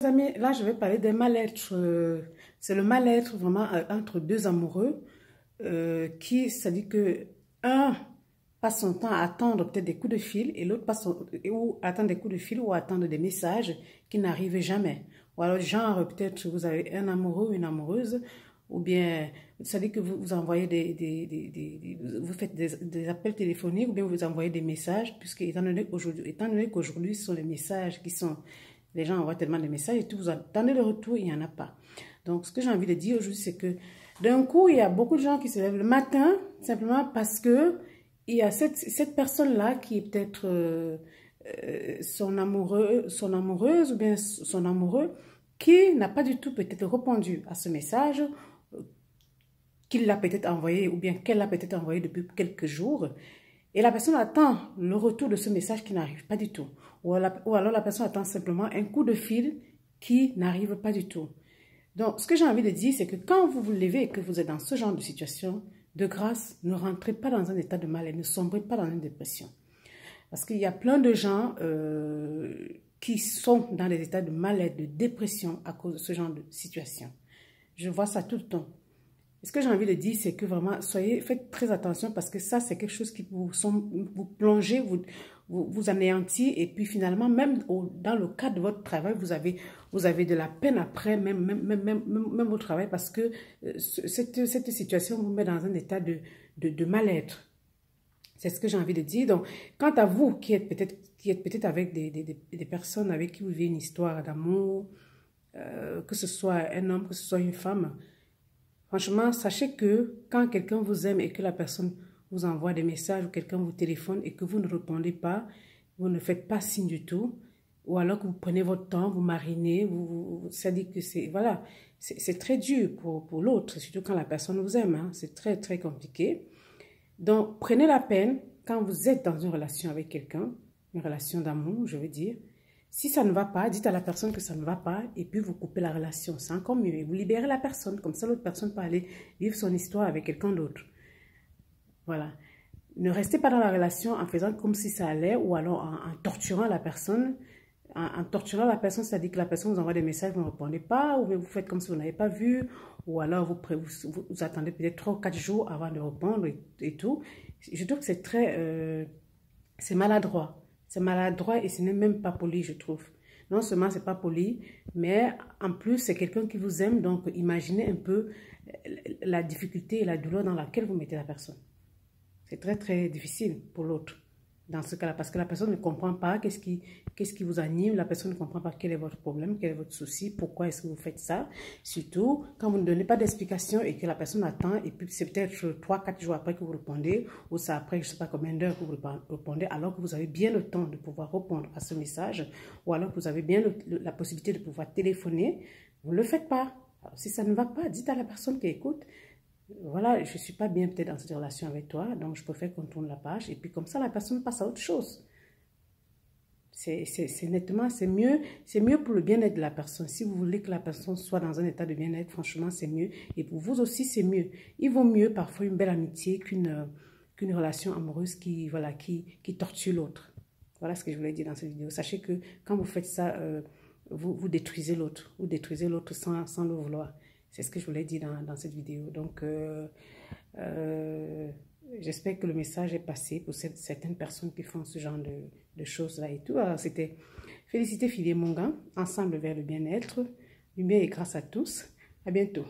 Amis, là, je vais parler des mal-être. C'est le mal-être vraiment entre deux amoureux qui, c'est-à-dire que un passe son temps à attendre peut-être des coups de fil et l'autre passe ou attendre des coups de fil ou attendre des messages qui n'arrivent jamais. Ou alors, genre, peut-être vous avez un amoureux ou une amoureuse, ou bien, c'est-à-dire que vous envoyez vous faites des appels téléphoniques ou bien vous envoyez des messages, puisque étant donné qu'aujourd'hui, ce sont les messages qui sont les gens envoient tellement de messages et tout, vous attendez le retour, il n'y en a pas. Donc, ce que j'ai envie de dire aujourd'hui, c'est que d'un coup, il y a beaucoup de gens qui se lèvent le matin simplement parce que il y a cette personne-là qui est peut-être son amoureuse ou bien son amoureux qui n'a pas du tout peut-être répondu à ce message qu'il l'a peut-être envoyé ou bien qu'elle l'a peut-être envoyé depuis quelques jours. Et la personne attend le retour de ce message qui n'arrive pas du tout. Ou alors la personne attend simplement un coup de fil qui n'arrive pas du tout. Donc, ce que j'ai envie de dire, c'est que quand vous vous levez et que vous êtes dans ce genre de situation, de grâce, ne rentrez pas dans un état de mal et ne sombrez pas dans une dépression. Parce qu'il y a plein de gens qui sont dans des états de mal-être, de dépression à cause de ce genre de situation. Je vois ça tout le temps. Ce que j'ai envie de dire, c'est que vraiment, faites très attention parce que ça, c'est quelque chose qui vous plongez, vous anéantit. Et puis finalement, même dans le cadre de votre travail, vous avez de la peine après, même au travail, parce que cette situation vous met dans un état de mal-être. C'est ce que j'ai envie de dire. Donc, quant à vous qui êtes peut-être avec des personnes avec qui vous vivez une histoire d'amour, que ce soit un homme, que ce soit une femme, franchement, sachez que quand quelqu'un vous aime et que la personne vous envoie des messages ou quelqu'un vous téléphone et que vous ne répondez pas, vous ne faites pas signe du tout, ou alors que vous prenez votre temps, vous marinez, ça dit que c'est voilà, c'est très dur pour l'autre, surtout quand la personne vous aime, hein, c'est très très compliqué. Donc, prenez la peine quand vous êtes dans une relation avec quelqu'un, une relation d'amour, je veux dire. Si ça ne va pas, dites à la personne que ça ne va pas et puis vous coupez la relation. C'est encore mieux. Et vous libérez la personne. Comme ça, l'autre personne peut aller vivre son histoire avec quelqu'un d'autre. Voilà. Ne restez pas dans la relation en faisant comme si ça allait ou alors en torturant la personne. En torturant la personne, c'est-à-dire que la personne vous envoie des messages, vous ne répondez pas, ou bien vous faites comme si vous n'avez pas vu, ou alors vous attendez peut-être 3 ou 4 jours avant de répondre et tout. Je trouve que c'est maladroit. C'est maladroit et ce n'est même pas poli, je trouve. Non seulement c'est pas poli, mais en plus c'est quelqu'un qui vous aime, donc imaginez un peu la difficulté et la douleur dans laquelle vous mettez la personne. C'est très très difficile pour l'autre dans ce cas-là, parce que la personne ne comprend pas qu'est-ce qui vous anime, la personne ne comprend pas quel est votre problème, quel est votre souci, pourquoi est-ce que vous faites ça. Surtout quand vous ne donnez pas d'explication et que la personne attend, et puis c'est peut-être 3-4 jours après que vous répondez, ou c'est après je ne sais pas combien d'heures que vous répondez, alors que vous avez bien le temps de pouvoir répondre à ce message, ou alors que vous avez bien la possibilité de pouvoir téléphoner, vous ne le faites pas. Alors, si ça ne va pas, dites à la personne qui écoute, voilà, je ne suis pas bien peut-être dans cette relation avec toi, donc je préfère qu'on tourne la page. Et puis comme ça, la personne passe à autre chose. Nettement, c'est mieux pour le bien-être de la personne. Si vous voulez que la personne soit dans un état de bien-être, franchement, c'est mieux. Et pour vous aussi, c'est mieux. Il vaut mieux parfois une belle amitié qu'une relation amoureuse qui torture l'autre. Voilà ce que je voulais dire dans cette vidéo. Sachez que quand vous faites ça, vous détruisez l'autre. Vous détruisez l'autre sans le vouloir. C'est ce que je voulais dire dans cette vidéo. Donc, j'espère que le message est passé pour certaines personnes qui font ce genre de choses-là et tout. Alors, c'était Félicité Filier Mongan, ensemble vers le bien-être. Lumière et grâce à tous. À bientôt.